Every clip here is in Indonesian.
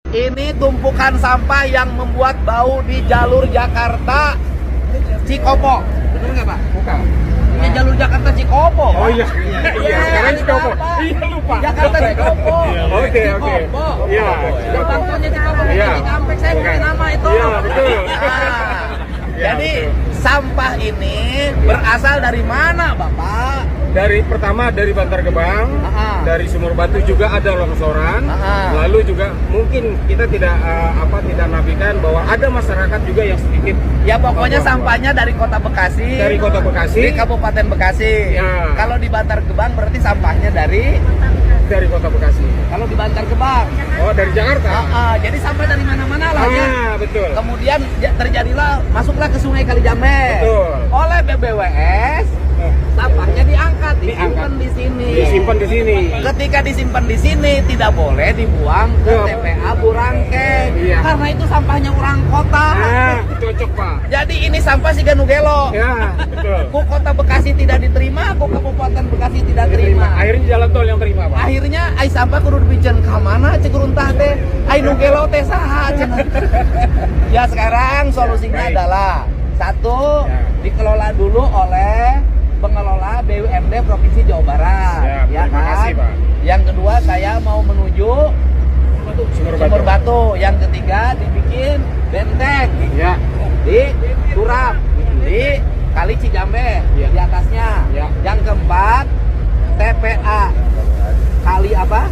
Ini tumpukan sampah yang membuat bau di jalur Jakarta Cikopo. Betul nggak Pak? Bukan. Ini jalur Jakarta Cikopo. Oh iya, iya. Sekarang Cikopo. Iya lupa. Jakarta Cikopo. Oke. Cikopo. Iya. Bangkunya Cikopo. Iya. Cikampek saya punya nama itu. Iya betul. Nah, Ya, jadi betul. sampah ini berasal dari mana Bapak? Dari pertama dari Bantar Gebang, dari Sumur Batu juga ada longsoran. Lalu juga mungkin kita tidak tidak nafikan bahwa ada masyarakat juga yang sedikit. Ya pokoknya sampahnya dari Kota Bekasi. Dari Kota Bekasi. Di Kabupaten Bekasi. Ya. Kalau di Bantar Gebang berarti sampahnya dari Kota Bekasi. kalau di Bantar Gebang. Oh dari Jakarta. Jadi sampah dari mana-mana lah ya. Betul. Kemudian terjadilah masuklah ke Sungai Kalijambe. Betul. Oleh BBWS sampahnya diangkat, disimpan di sini. Disimpan di sini. Ketika disimpan di sini tidak boleh dibuang ke TPA Burangkeng. Iya. Karena itu sampahnya orang kota. Cocok Pak. Jadi ini sampah si Ganugelo. Ya betul. Ku Kota Bekasi tidak diterima, ku Kabupaten Bekasi tidak terima. Akhirnya jalan tol yang terima Pak. Akhirnya ai sampah kudu dipinjeun ka mana cek runtah teh. Ai Nugelo teh saha cenah. Ya sekarang solusinya adalah satu, dikelola dulu oleh pengelola BUMD Provinsi Jawa Barat, ya terima kan? kasih, Pak. Yang kedua saya mau menuju Sumur Batu. Yang ketiga dibikin benteng di Turap, di Kali Cigambe di atasnya. Yang keempat TPA Kali apa?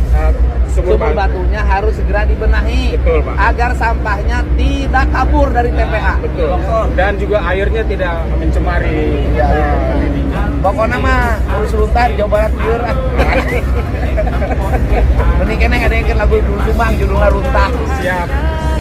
Sumur Batunya harus segera dibenahi. Betul, Pak. Agar sampahnya tidak kabur dari TPA. Betul. Dan juga airnya tidak mencemari. Pokoknya mah urus luntah Jawa Barat lieur. Benih keneh ada yang lagu dulu Sumbang judulnya Runtah. Siap.